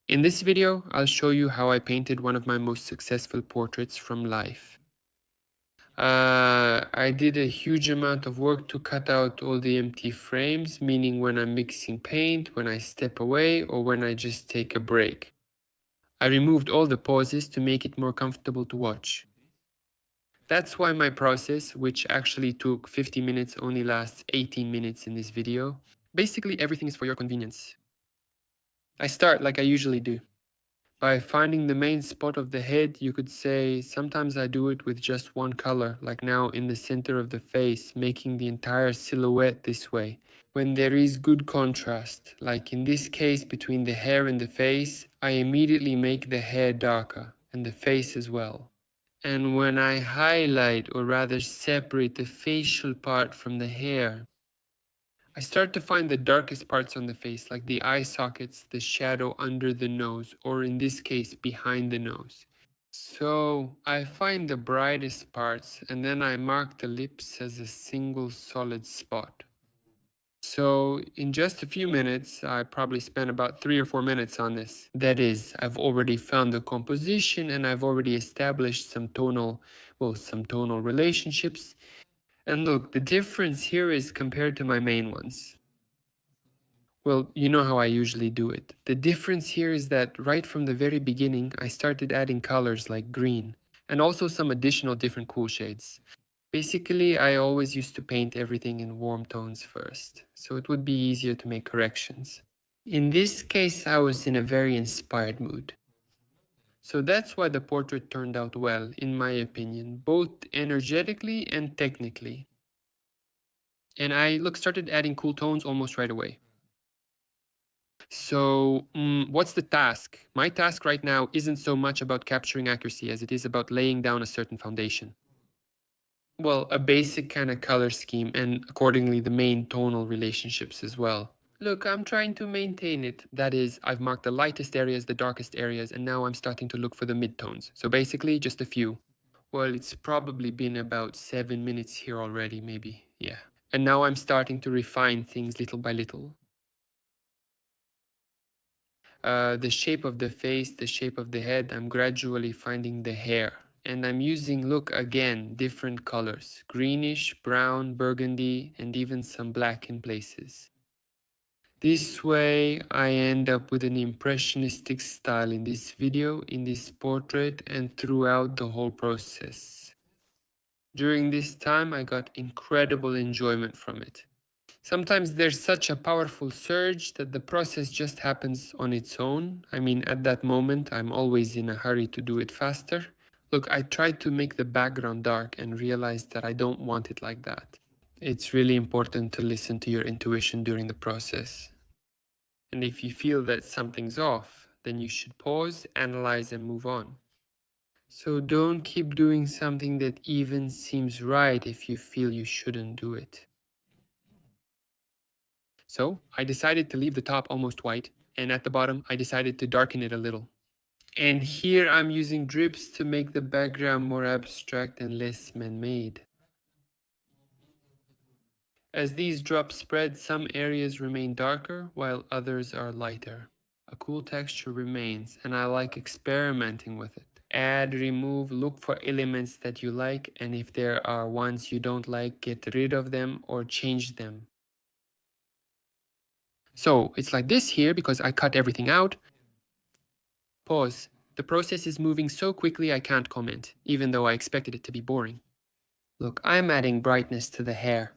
In this video, I'll show you how I painted one of my most successful portraits from life. I did a huge amount of work to cut out all the empty frames, meaning when I'm mixing paint, when I step away, or when I just take a break. I removed all the pauses to make it more comfortable to watch. That's why my process, which actually took 50 minutes, only lasts 18 minutes in this video. Basically, everything is for your convenience. I start like I usually do, by finding the main spot of the head. You could say sometimes I do it with just one color, like now in the center of the face, making the entire silhouette this way. When there is good contrast, like in this case between the hair and the face, I immediately make the hair darker, and the face as well. And when I highlight, or rather separate the facial part from the hair, I start to find the darkest parts on the face, like the eye sockets, the shadow under the nose, or in this case, behind the nose. So I find the brightest parts, and then I mark the lips as a single solid spot. So in just a few minutes, I probably spent about 3 or 4 minutes on this. That is, I've already found the composition, and I've already established some tonal relationships. And look, the difference here is compared to my main ones. Well, you know how I usually do it. The difference here is that right from the very beginning, I started adding colors like green, and also some additional different cool shades. Basically, I always used to paint everything in warm tones first, so it would be easier to make corrections. In this case, I was in a very inspired mood. So that's why the portrait turned out well, in my opinion, both energetically and technically. And I started adding cool tones almost right away. So what's the task? My task right now isn't so much about capturing accuracy as it is about laying down a certain foundation. Well, a basic kind of color scheme, and accordingly the main tonal relationships as well. Look, I'm trying to maintain it. That is, I've marked the lightest areas, the darkest areas, and now I'm starting to look for the midtones. So basically, just a few. Well, it's probably been about 7 minutes here already, maybe, yeah. And now I'm starting to refine things little by little. The shape of the face, the shape of the head, I'm gradually finding the hair. And I'm using, look again, different colors. Greenish, brown, burgundy, and even some black in places. This way I end up with an impressionistic style in this video, in this portrait, and throughout the whole process. During this time I got incredible enjoyment from it. Sometimes there's such a powerful surge that the process just happens on its own. I mean, at that moment, I'm always in a hurry to do it faster. Look, I tried to make the background dark and realized that I don't want it like that. It's really important to listen to your intuition during the process. And if you feel that something's off, then you should pause, analyze, and move on. So don't keep doing something that even seems right if you feel you shouldn't do it. So I decided to leave the top almost white, and at the bottom I decided to darken it a little. And here I'm using drips to make the background more abstract and less man-made. As these drops spread, some areas remain darker while others are lighter. A cool texture remains, and I like experimenting with it. Add, remove, look for elements that you like, and if there are ones you don't like, get rid of them or change them. So it's like this here because I cut everything out. Pause. The process is moving so quickly I can't comment, even though I expected it to be boring. Look, I'm adding brightness to the hair.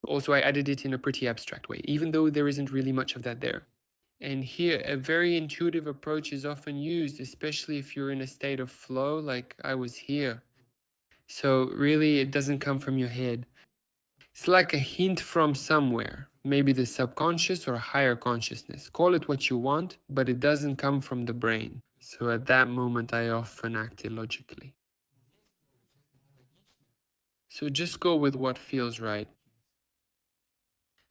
Also, I added it in a pretty abstract way, even though there isn't really much of that there. And here, a very intuitive approach is often used, especially if you're in a state of flow like I was here. So really, it doesn't come from your head. It's like a hint from somewhere, maybe the subconscious or higher consciousness. Call it what you want, but it doesn't come from the brain. So at that moment, I often act illogically. So just go with what feels right.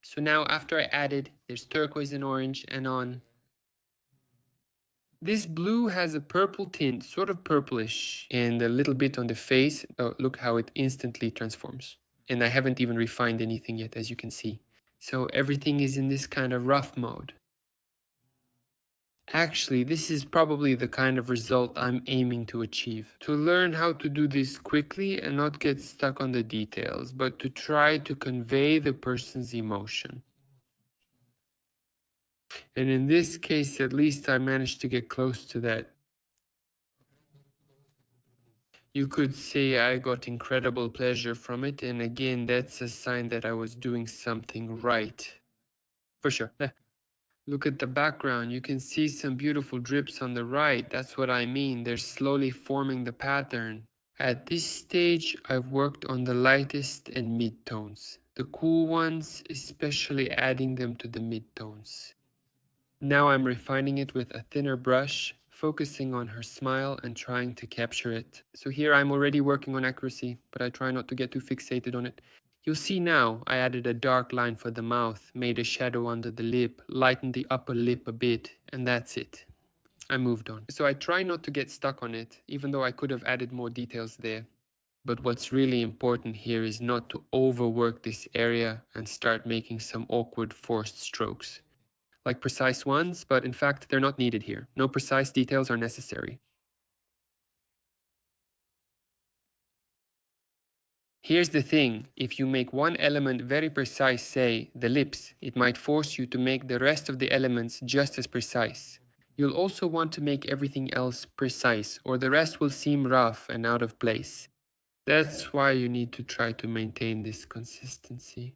So now after I added, there's turquoise and orange, and on. This blue has a purple tint, sort of purplish, and a little bit on the face. Oh, look how it instantly transforms. And I haven't even refined anything yet, as you can see. So everything is in this kind of rough mode. Actually, this is probably the kind of result I'm aiming to achieve. To learn how to do this quickly and not get stuck on the details, but to try to convey the person's emotion. And in this case, at least I managed to get close to that. You could say I got incredible pleasure from it, and again, that's a sign that I was doing something right. For sure. Look at the background. You can see some beautiful drips on the right. That's what I mean. They're slowly forming the pattern. At this stage, I've worked on the lightest and mid-tones. The cool ones, especially adding them to the mid-tones. Now I'm refining it with a thinner brush, focusing on her smile and trying to capture it. So here I'm already working on accuracy, but I try not to get too fixated on it. You'll see now I added a dark line for the mouth, made a shadow under the lip, lightened the upper lip a bit, and that's it. I moved on. So I try not to get stuck on it, even though I could have added more details there. But what's really important here is not to overwork this area and start making some awkward forced strokes. Like precise ones, but in fact they're not needed here. No precise details are necessary. Here's the thing, if you make one element very precise, say, the lips, it might force you to make the rest of the elements just as precise. You'll also want to make everything else precise, or the rest will seem rough and out of place. That's why you need to try to maintain this consistency.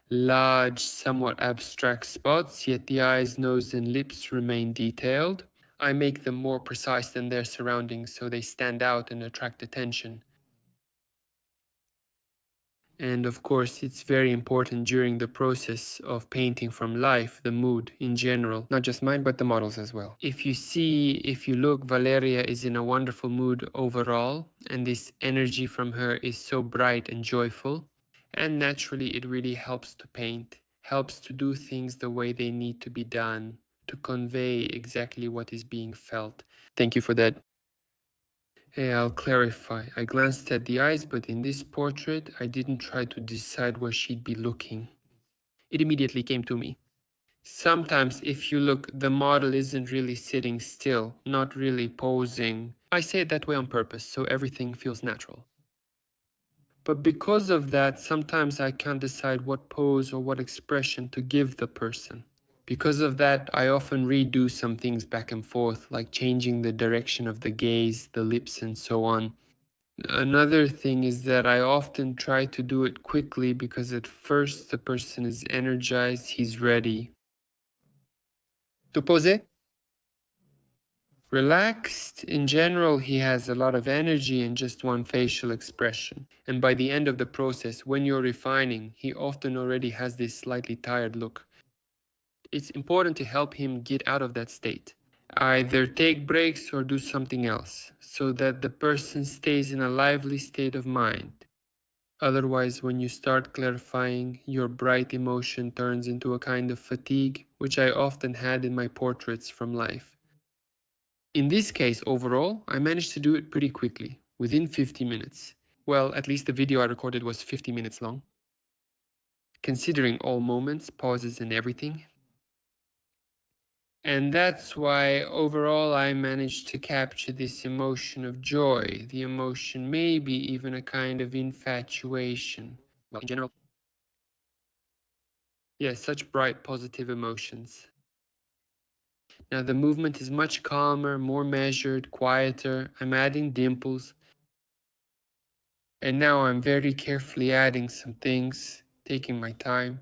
Large, somewhat abstract spots, yet the eyes, nose, and lips remain detailed. I make them more precise than their surroundings so they stand out and attract attention. And of course, it's very important during the process of painting from life, the mood in general, not just mine, but the models as well. If you look, Valeria is in a wonderful mood overall, and this energy from her is so bright and joyful. And naturally, it really helps to paint, helps to do things the way they need to be done, to convey exactly what is being felt. Thank you for that. Hey, I'll clarify. I glanced at the eyes, but in this portrait, I didn't try to decide where she'd be looking. It immediately came to me. Sometimes, if you look, the model isn't really sitting still, not really posing. I say it that way on purpose, so everything feels natural. But because of that, sometimes I can't decide what pose or what expression to give the person. Because of that, I often redo some things back and forth, like changing the direction of the gaze, the lips, and so on. Another thing is that I often try to do it quickly because at first the person is energized, he's ready. To pose? Relaxed, in general, he has a lot of energy and just one facial expression. And by the end of the process, when you're refining, he often already has this slightly tired look. It's important to help him get out of that state. Either take breaks or do something else, so that the person stays in a lively state of mind. Otherwise, when you start clarifying, your bright emotion turns into a kind of fatigue, which I often had in my portraits from life. In this case, overall, I managed to do it pretty quickly, within 50 minutes. Well, at least the video I recorded was 50 minutes long. Considering all moments, pauses, and everything. And that's why overall I managed to capture this emotion of joy, the emotion, maybe even a kind of infatuation. Well, in general, yeah, such bright positive emotions. Now the movement is much calmer, more measured, quieter. I'm adding dimples. And now I'm very carefully adding some things, taking my time.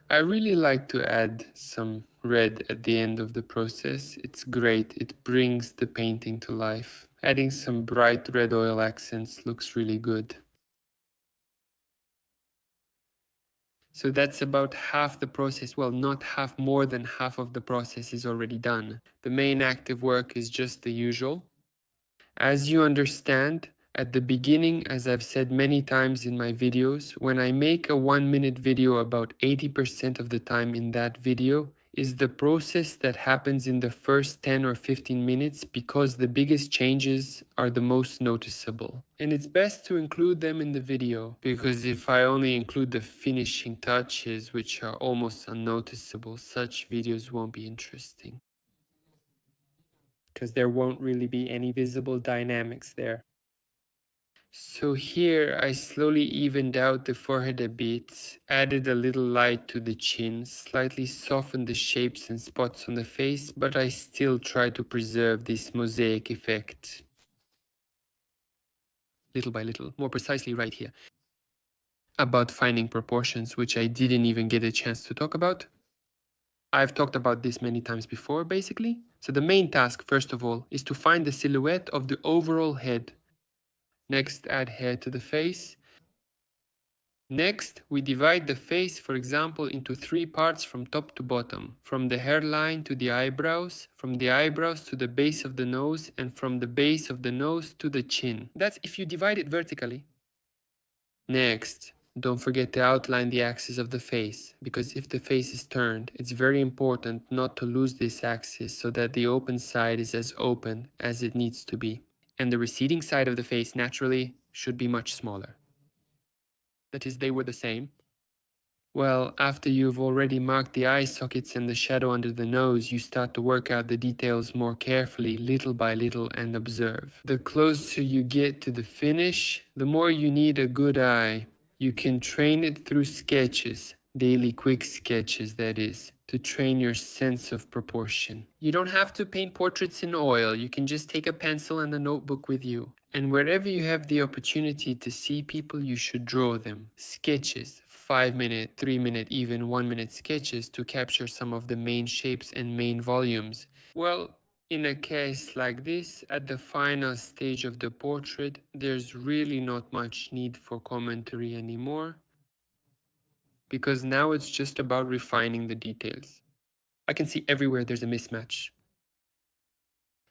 I really like to add some red at the end of the process. It's great, it brings the painting to life. Adding some bright red oil accents looks really good. So that's about half the process. Well, not half, more than half of the process is already done. The main active work is just the usual. As you understand, at the beginning, as I've said many times in my videos, when I make a 1-minute video, about 80% of the time in that video is the process that happens in the first 10 or 15 minutes because the biggest changes are the most noticeable. And it's best to include them in the video, because if I only include the finishing touches, which are almost unnoticeable, such videos won't be interesting. because there won't really be any visible dynamics there. So here I slowly evened out the forehead a bit, added a little light to the chin, slightly softened the shapes and spots on the face, but I still try to preserve this mosaic effect. Little by little, more precisely right here. About finding proportions, which I didn't even get a chance to talk about. I've talked about this many times before, basically. So the main task, first of all, is to find the silhouette of the overall head. Next, add hair to the face. Next, we divide the face, for example, into 3 parts from top to bottom, from the hairline to the eyebrows, from the eyebrows to the base of the nose, and from the base of the nose to the chin. That's if you divide it vertically. Next, don't forget to outline the axis of the face, because if the face is turned, it's very important not to lose this axis so that the open side is as open as it needs to be. And the receding side of the face naturally should be much smaller. That is, they were the same. Well, after you've already marked the eye sockets and the shadow under the nose, you start to work out the details more carefully, little by little, and observe. The closer you get to the finish, the more you need a good eye. You can train it through sketches, daily quick sketches that is, to train your sense of proportion. You don't have to paint portraits in oil, you can just take a pencil and a notebook with you. And wherever you have the opportunity to see people, you should draw them. Sketches, 5-minute, 3-minute, even 1-minute sketches to capture some of the main shapes and main volumes. Well, in a case like this, at the final stage of the portrait, there's really not much need for commentary anymore, because now it's just about refining the details. I can see everywhere there's a mismatch.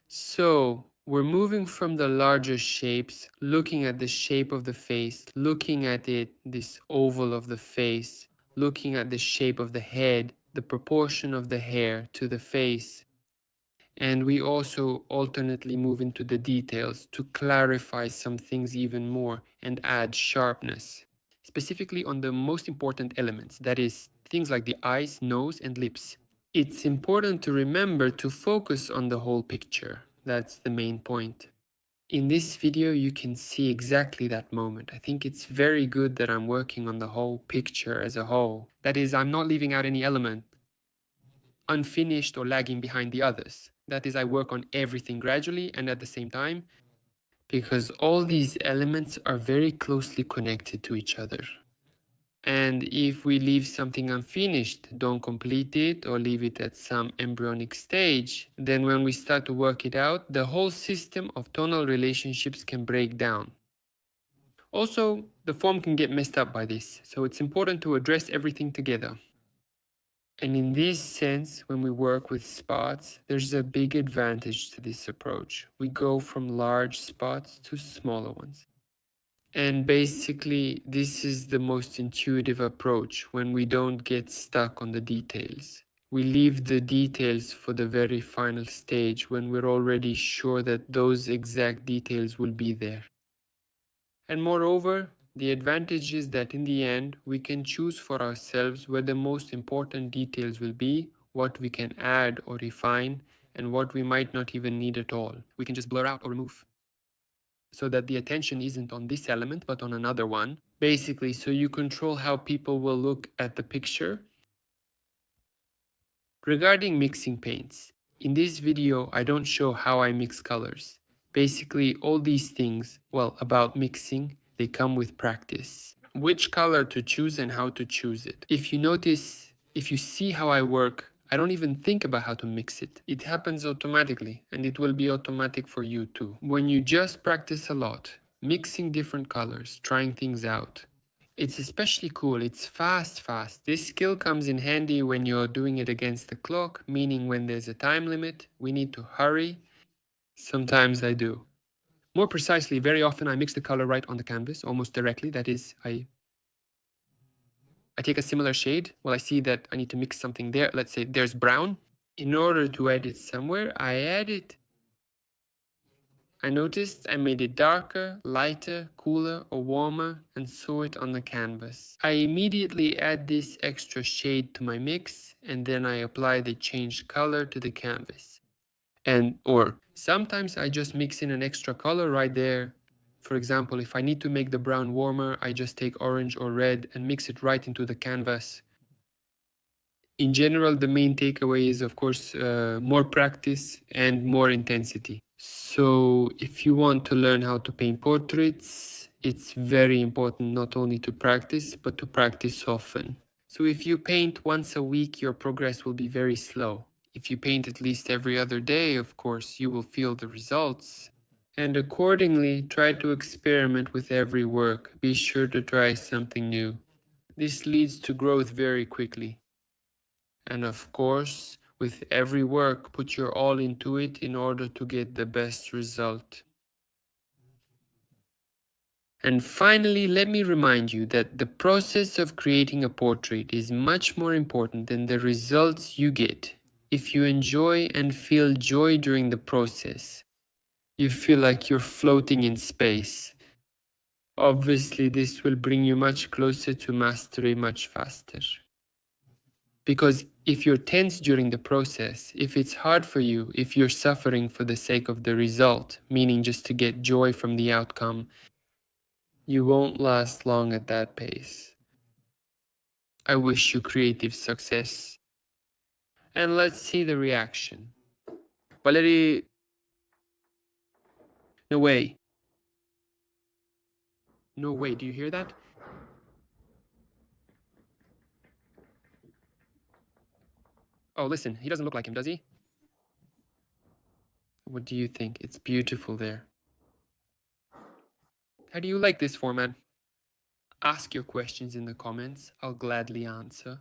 So, we're moving from the larger shapes, looking at the shape of the face, looking at it, this oval of the face, looking at the shape of the head, the proportion of the hair to the face. And we also alternately move into the details to clarify some things even more and add sharpness, specifically on the most important elements, that is, things like the eyes, nose, and lips. It's important to remember to focus on the whole picture. That's the main point. In this video, you can see exactly that moment. I think it's very good that I'm working on the whole picture as a whole. That is, I'm not leaving out any element unfinished or lagging behind the others. That is, I work on everything gradually and at the same time, because all these elements are very closely connected to each other. And if we leave something unfinished, don't complete it, or leave it at some embryonic stage, then when we start to work it out, the whole system of tonal relationships can break down. Also, the form can get messed up by this, so it's important to address everything together. And in this sense, when we work with spots, there's a big advantage to this approach. We go from large spots to smaller ones. And basically, this is the most intuitive approach when we don't get stuck on the details. We leave the details for the very final stage when we're already sure that those exact details will be there. And moreover, the advantage is that in the end, we can choose for ourselves where the most important details will be, what we can add or refine, and what we might not even need at all. We can just blur out or remove, so that the attention isn't on this element but on another one. Basically, so you control how people will look at the picture. Regarding mixing paints, in this video I don't show how I mix colors. Basically, all these things, well, about mixing, they come with practice. Which color to choose and how to choose it. If you notice, if you see how I work, I don't even think about how to mix it. It happens automatically, and it will be automatic for you too. When you just practice a lot, mixing different colors, trying things out, it's especially cool, it's fast. This skill comes in handy when you're doing it against the clock, meaning when there's a time limit, we need to hurry. Sometimes I do. More precisely, very often I mix the color right on the canvas, almost directly. That is, I take a similar shade. Well, I see that I need to mix something there. Let's say there's brown. In order to add it somewhere, I add it. I noticed I made it darker, lighter, cooler, or warmer, and saw it on the canvas. I immediately add this extra shade to my mix, and then I apply the changed color to the canvas. Or sometimes I just mix in an extra color right there. For example, if I need to make the brown warmer, I just take orange or red and mix it right into the canvas. In general, the main takeaway is, of course, more practice and more intensity. So if you want to learn how to paint portraits, it's very important not only to practice, but to practice often. So if you paint once a week, your progress will be very slow. If you paint at least every other day, of course, you will feel the results. And accordingly, try to experiment with every work. Be sure to try something new. This leads to growth very quickly. And of course, with every work, put your all into it in order to get the best result. And finally, let me remind you that the process of creating a portrait is much more important than the results you get. If you enjoy and feel joy during the process, you feel like you're floating in space. Obviously, this will bring you much closer to mastery much faster. Because if you're tense during the process, if it's hard for you, if you're suffering for the sake of the result, meaning just to get joy from the outcome, you won't last long at that pace. I wish you creative success. And let's see the reaction. Valerie, no way. No way, do you hear that? Oh, listen, he doesn't look like him, does he? What do you think? It's beautiful there. How do you like this format? Ask your questions in the comments. I'll gladly answer.